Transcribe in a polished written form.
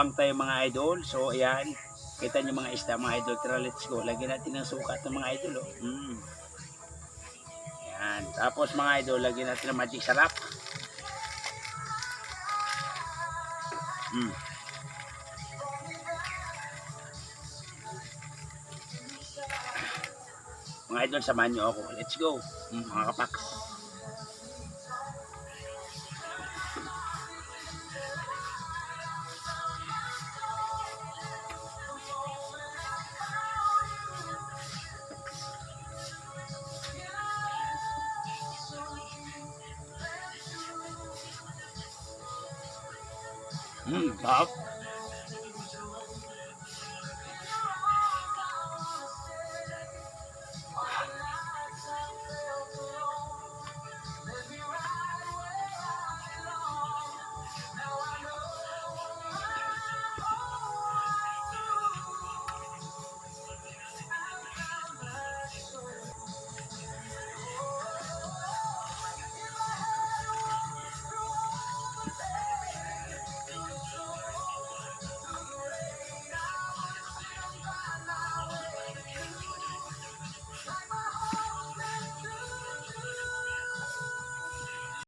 mukbang tayo mga idol. So ayan, kita nyo mga isda mga idol. Tara, let's go. Lagyan natin ng sukat ng mga idol. Oh. Ayan. Tapos mga idol, lagyan natin ng magic sarap. Mga idol, samahan nyo ako. Let's go. Mga kapaks. Sarap.